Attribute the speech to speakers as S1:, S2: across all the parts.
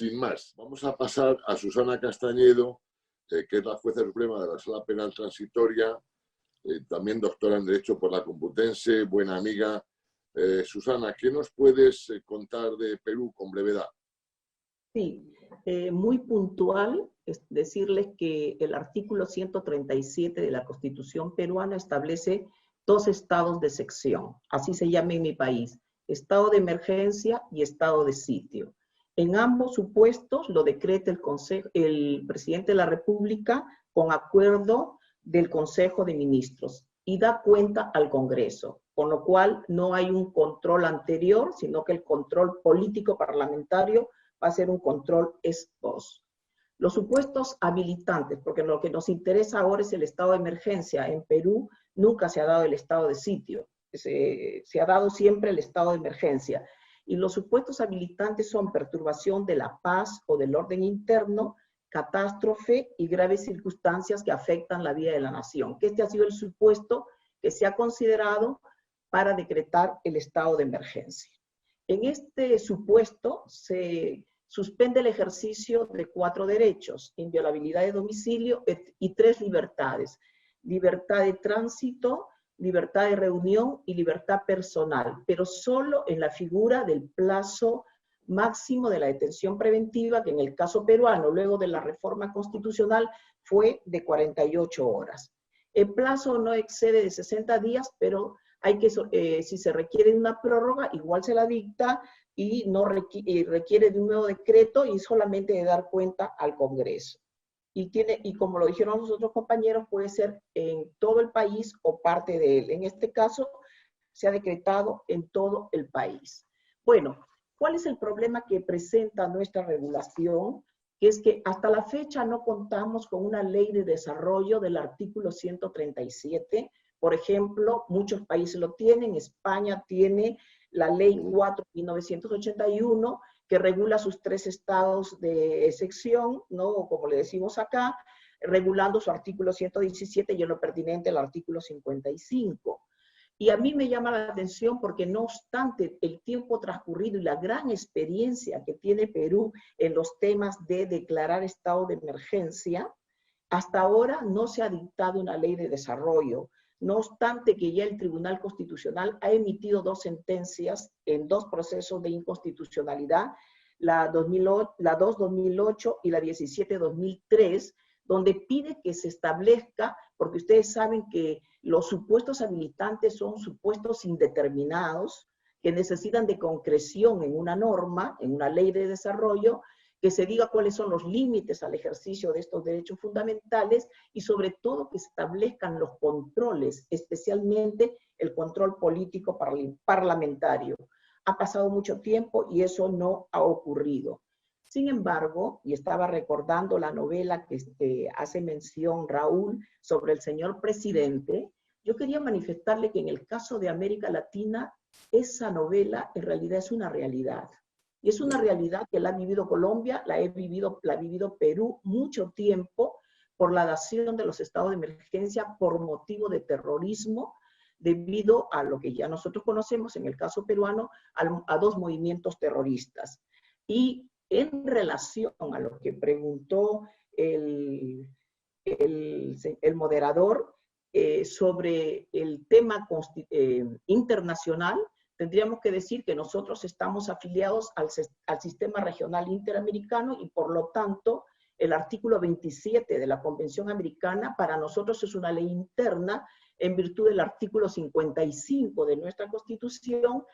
S1: sin más, vamos a pasar a Susana Castañedo, que es la jueza suprema de la Sala Penal Transitoria, también doctora en Derecho por la Complutense, buena amiga. Susana, ¿qué nos puedes contar de Perú con brevedad?
S2: Sí, muy puntual es decirles que el artículo 137 de la Constitución peruana establece 2 estados de excepción, así se llama en mi país, estado de emergencia y estado de sitio. En ambos supuestos lo decreta el presidente de la República con acuerdo del Consejo de Ministros y da cuenta al Congreso, con lo cual no hay un control anterior, sino que el control político parlamentario va a ser un control ex post. Los supuestos habilitantes, porque lo que nos interesa ahora es el estado de emergencia. En Perú nunca se ha dado el estado de sitio, se ha dado siempre el estado de emergencia. Y los supuestos habilitantes son perturbación de la paz o del orden interno, catástrofe y graves circunstancias que afectan la vida de la nación. Que este ha sido el supuesto que se ha considerado para decretar el estado de emergencia. En este supuesto se suspende el ejercicio de 4 derechos: inviolabilidad de domicilio y 3 libertades: libertad de tránsito, libertad de reunión y libertad personal, pero solo en la figura del plazo máximo de la detención preventiva, que en el caso peruano, luego de la reforma constitucional, fue de 48 horas. El plazo no excede de 60 días, pero hay que, si se requiere una prórroga, igual se la dicta y no requiere de un nuevo decreto y solamente de dar cuenta al Congreso. Y como lo dijeron los otros compañeros, puede ser en todo el país o parte de él. En este caso, se ha decretado en todo el país. Bueno, ¿cuál es el problema que presenta nuestra regulación? Que es que hasta la fecha no contamos con una ley de desarrollo del artículo 137. Por ejemplo, muchos países lo tienen. España tiene la ley 4 de 1981, que regula sus 3 estados de excepción, ¿no? Como le decimos acá, regulando su artículo 117 y en lo pertinente el artículo 55. Y a mí me llama la atención porque no obstante el tiempo transcurrido y la gran experiencia que tiene Perú en los temas de declarar estado de emergencia, hasta ahora no se ha dictado una ley de desarrollo. No obstante que ya el Tribunal Constitucional ha emitido 2 sentencias en 2 procesos de inconstitucionalidad, la 2-2008 y la 17-2003, donde pide que se establezca, porque ustedes saben que los supuestos habilitantes son supuestos indeterminados, que necesitan de concreción en una norma, en una ley de desarrollo, que se diga cuáles son los límites al ejercicio de estos derechos fundamentales y sobre todo que se establezcan los controles, especialmente el control político parlamentario. Ha pasado mucho tiempo y eso no ha ocurrido. Sin embargo, y estaba recordando la novela que hace mención Raúl sobre el señor presidente, yo quería manifestarle que en el caso de América Latina, esa novela en realidad es una realidad. Y es una realidad que la ha vivido Colombia, la ha vivido Perú mucho tiempo por la dación de los estados de emergencia por motivo de terrorismo, debido a lo que ya nosotros conocemos en el caso peruano, a 2 movimientos terroristas. Y en relación a lo que preguntó el moderador sobre el tema internacional, tendríamos que decir que nosotros estamos afiliados al sistema regional interamericano y por lo tanto el artículo 27 de la Convención Americana para nosotros es una ley interna en virtud del artículo 55 de nuestra Constitución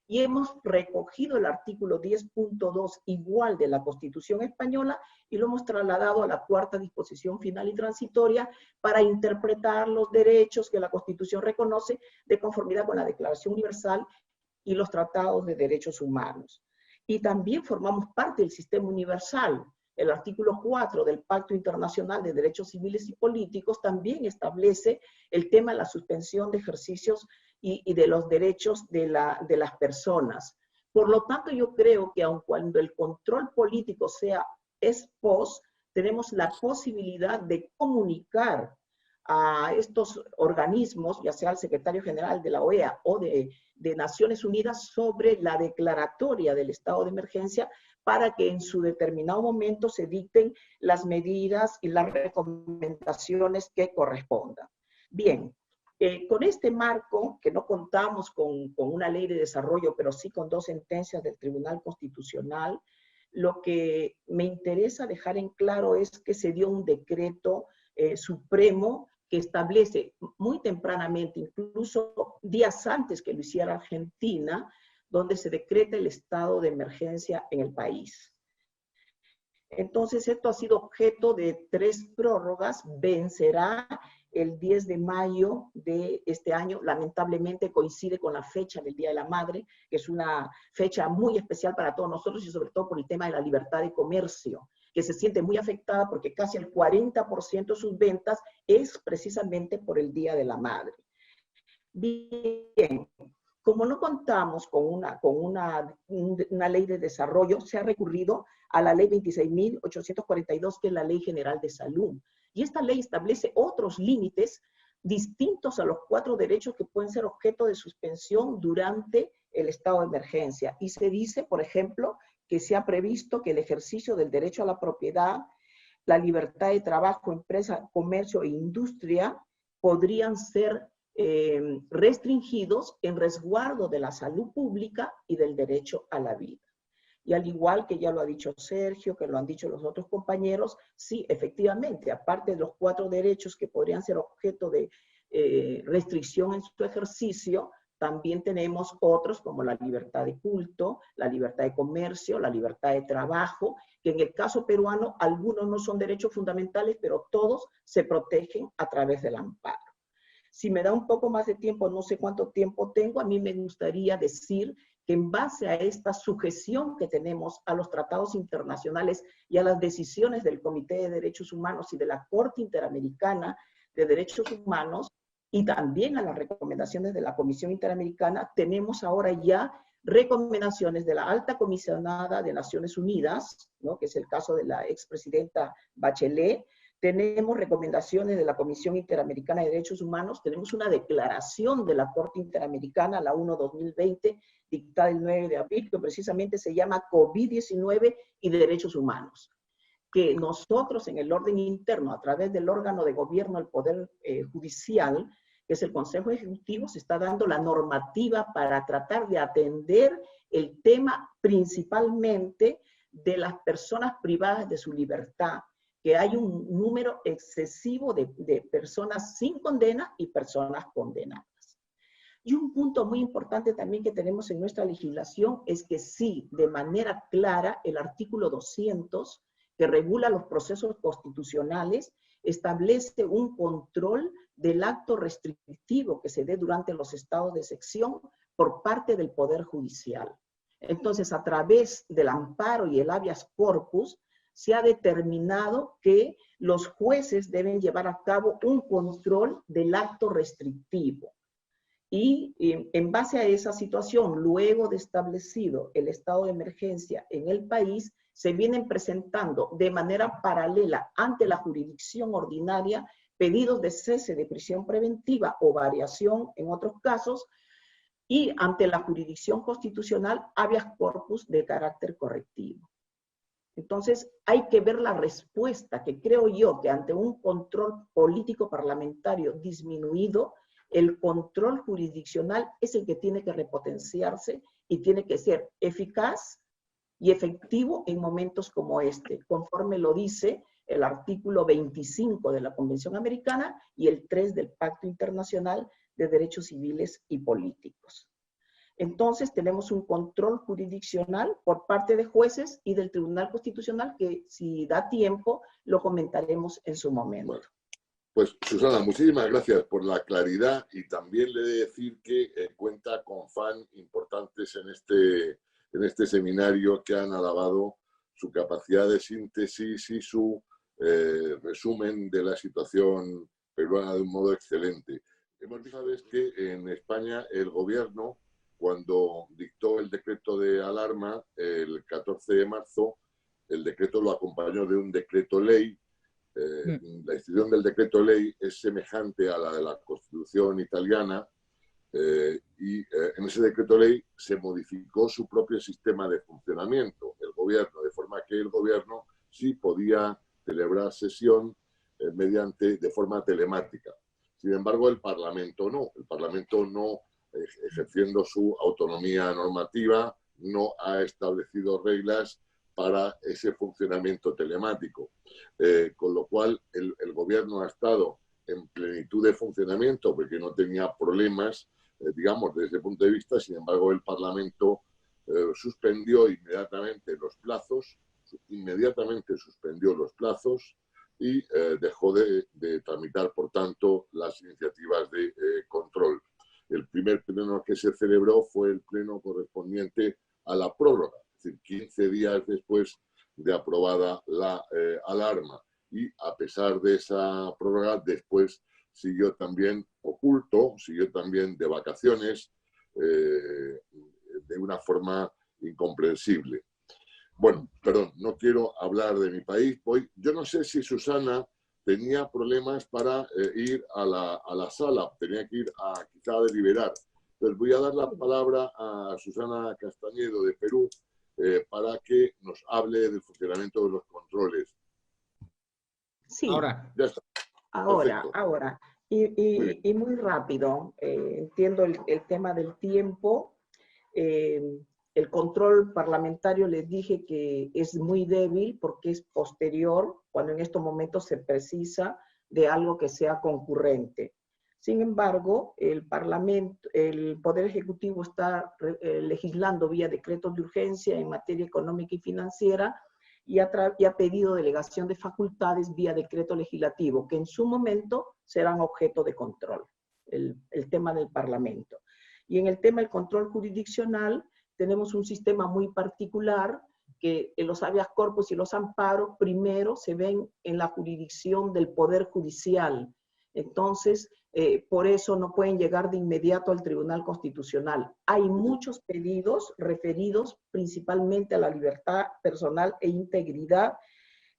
S2: y hemos recogido el artículo 10.2 igual de la Constitución española y lo hemos trasladado a la 4ª disposición final y transitoria para interpretar los derechos que la Constitución reconoce de conformidad con la Declaración Universal y los tratados de derechos humanos. Y también formamos parte del sistema universal. El artículo 4 del Pacto Internacional de Derechos Civiles y Políticos también establece el tema de la suspensión de ejercicios y de los derechos de las personas. Por lo tanto, yo creo que aun cuando el control político sea ex post, tenemos la posibilidad de comunicar a estos organismos, ya sea al secretario general de la OEA o de Naciones Unidas, sobre la declaratoria del estado de emergencia para que en su determinado momento se dicten las medidas y las recomendaciones que correspondan. Bien, con este marco, que no contamos con una ley de desarrollo, pero sí con 2 sentencias del Tribunal Constitucional, lo que me interesa dejar en claro es que se dio un decreto supremo que establece muy tempranamente, incluso días antes que lo hiciera Argentina, donde se decreta el estado de emergencia en el país. Entonces, esto ha sido objeto de 3 prórrogas, vencerá el 10 de mayo de este año, lamentablemente coincide con la fecha del Día de la Madre, que es una fecha muy especial para todos nosotros y sobre todo por el tema de la libertad de comercio, que se siente muy afectada porque casi el 40% de sus ventas es precisamente por el Día de la Madre. Bien, como no contamos con una ley de desarrollo, se ha recurrido a la ley 26.842, que es la Ley General de Salud. Y esta ley establece otros límites distintos a los 4 derechos que pueden ser objeto de suspensión durante el estado de emergencia. Y se dice, por ejemplo, que se ha previsto que el ejercicio del derecho a la propiedad, la libertad de trabajo, empresa, comercio e industria podrían ser restringidos en resguardo de la salud pública y del derecho a la vida. Y al igual que ya lo ha dicho Sergio, que lo han dicho los otros compañeros, sí, efectivamente, aparte de los 4 derechos que podrían ser objeto de restricción en su ejercicio, también tenemos otros como la libertad de culto, la libertad de comercio, la libertad de trabajo, que en el caso peruano algunos no son derechos fundamentales, pero todos se protegen a través del amparo. Si me da un poco más de tiempo, no sé cuánto tiempo tengo, a mí me gustaría decir que en base a esta sujeción que tenemos a los tratados internacionales y a las decisiones del Comité de Derechos Humanos y de la Corte Interamericana de Derechos Humanos, y también a las recomendaciones de la Comisión Interamericana, tenemos ahora ya recomendaciones de la Alta Comisionada de Naciones Unidas, ¿no?, que es el caso de la expresidenta Bachelet. Tenemos recomendaciones de la Comisión Interamericana de Derechos Humanos, tenemos una declaración de la Corte Interamericana, la 1/2020, dictada el 9 de abril, que precisamente se llama COVID-19 y Derechos Humanos, que nosotros en el orden interno, a través del órgano de gobierno, el Poder Judicial, que es el Consejo Ejecutivo, se está dando la normativa para tratar de atender el tema principalmente de las personas privadas de su libertad, que hay un número excesivo de personas sin condena y personas condenadas. Y un punto muy importante también que tenemos en nuestra legislación es que sí, de manera clara, el artículo 200, que regula los procesos constitucionales, establece un control del acto restrictivo que se dé durante los estados de excepción por parte del Poder Judicial. Entonces, a través del amparo y el habeas corpus, se ha determinado que los jueces deben llevar a cabo un control del acto restrictivo. Y en base a esa situación, luego de establecido el estado de emergencia en el país, se vienen presentando de manera paralela ante la jurisdicción ordinaria pedidos de cese de prisión preventiva o variación en otros casos, y ante la jurisdicción constitucional habeas corpus de carácter correctivo. Entonces, hay que ver la respuesta, que creo yo que ante un control político parlamentario disminuido, el control jurisdiccional es el que tiene que repotenciarse y tiene que ser eficaz y efectivo en momentos como este, conforme lo dice el artículo 25 de la Convención Americana y el 3 del Pacto Internacional de Derechos Civiles y Políticos. Entonces tenemos un control jurisdiccional por parte de jueces y del Tribunal Constitucional que, si da tiempo, lo comentaremos en su momento.
S1: Bueno, pues Susana, muchísimas gracias por la claridad, y también le he de decir que cuenta con fans importantes en este seminario que han alabado su capacidad de síntesis y su resumen de la situación peruana de un modo excelente. Hemos visto que en España el gobierno, cuando dictó el decreto de alarma el 14 de marzo, el decreto lo acompañó de un decreto ley. La institución del decreto ley es semejante a la de la Constitución italiana, y en ese decreto ley se modificó su propio sistema de funcionamiento. El gobierno, de forma que el gobierno sí podía celebrar sesión de forma telemática. Sin embargo, el Parlamento no, ejerciendo su autonomía normativa, no ha establecido reglas para ese funcionamiento telemático. Con lo cual, el gobierno ha estado en plenitud de funcionamiento porque no tenía problemas, digamos, desde ese punto de vista. Sin embargo, el Parlamento suspendió inmediatamente los plazos, y dejó de tramitar, por tanto, las iniciativas de control. El primer pleno que se celebró fue el pleno correspondiente a la prórroga, es decir, 15 días después de aprobada la alarma. Y a pesar de esa prórroga, después siguió también oculto, siguió también de vacaciones, de una forma incomprensible. Bueno, perdón, no quiero hablar de mi país. Yo no sé si Susana tenía problemas para ir a la sala, tenía que ir quizá a deliberar. Entonces voy a dar la palabra a Susana Castañedo de Perú para que nos hable del funcionamiento de los controles.
S2: Sí.
S3: Ahora.
S1: Ya está.
S2: Ahora. Y muy rápido, entiendo el tema del tiempo. El control parlamentario les dije que es muy débil porque es posterior, cuando en estos momentos se precisa de algo que sea concurrente. Sin embargo, el Poder Ejecutivo está legislando vía decretos de urgencia en materia económica y financiera y ha pedido delegación de facultades vía decreto legislativo, que en su momento serán objeto de control, el tema del Parlamento. Y en el tema del control jurisdiccional, tenemos un sistema muy particular que los habeas corpus y los amparos primero se ven en la jurisdicción del Poder Judicial. Entonces, por eso no pueden llegar de inmediato al Tribunal Constitucional. Hay muchos pedidos referidos principalmente a la libertad personal e integridad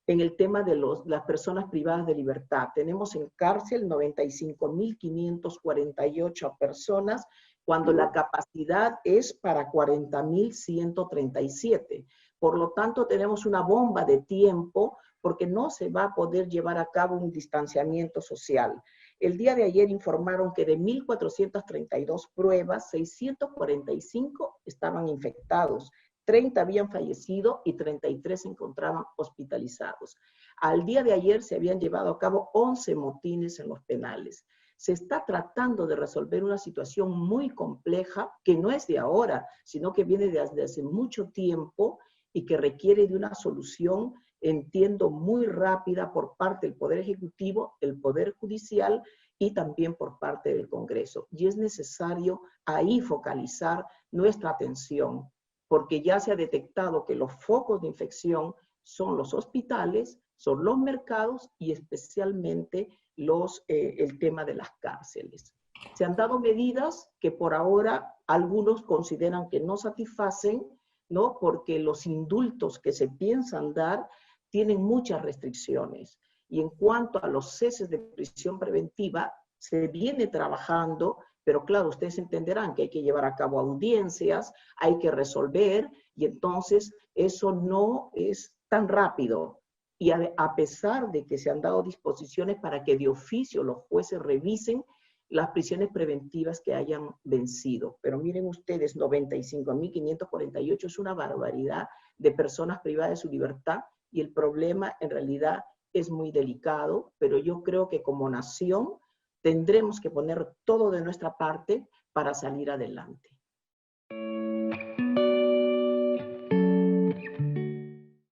S2: en el tema de las personas privadas de libertad. Tenemos en cárcel 95.548 personas, cuando la capacidad es para 40.137. Por lo tanto, tenemos una bomba de tiempo porque no se va a poder llevar a cabo un distanciamiento social. El día de ayer informaron que de 1.432 pruebas, 645 estaban infectados, 30 habían fallecido y 33 se encontraban hospitalizados. Al día de ayer se habían llevado a cabo 11 motines en los penales. Se está tratando de resolver una situación muy compleja que no es de ahora, sino que viene desde hace mucho tiempo y que requiere de una solución, entiendo, muy rápida por parte del Poder Ejecutivo, el Poder Judicial y también por parte del Congreso. Y es necesario ahí focalizar nuestra atención, porque ya se ha detectado que los focos de infección son los hospitales, son los mercados y especialmente el tema de las cárceles. Se han dado medidas que por ahora algunos consideran que no satisfacen, ¿no? Porque los indultos que se piensan dar tienen muchas restricciones. Y en cuanto a los ceses de prisión preventiva, se viene trabajando, pero claro, ustedes entenderán que hay que llevar a cabo audiencias, hay que resolver, y entonces eso no es tan rápido. Y a pesar de que se han dado disposiciones para que de oficio los jueces revisen las prisiones preventivas que hayan vencido. Pero miren ustedes, 95.548 es una barbaridad de personas privadas de su libertad y el problema en realidad es muy delicado, pero yo creo que como nación tendremos que poner todo de nuestra parte para salir adelante.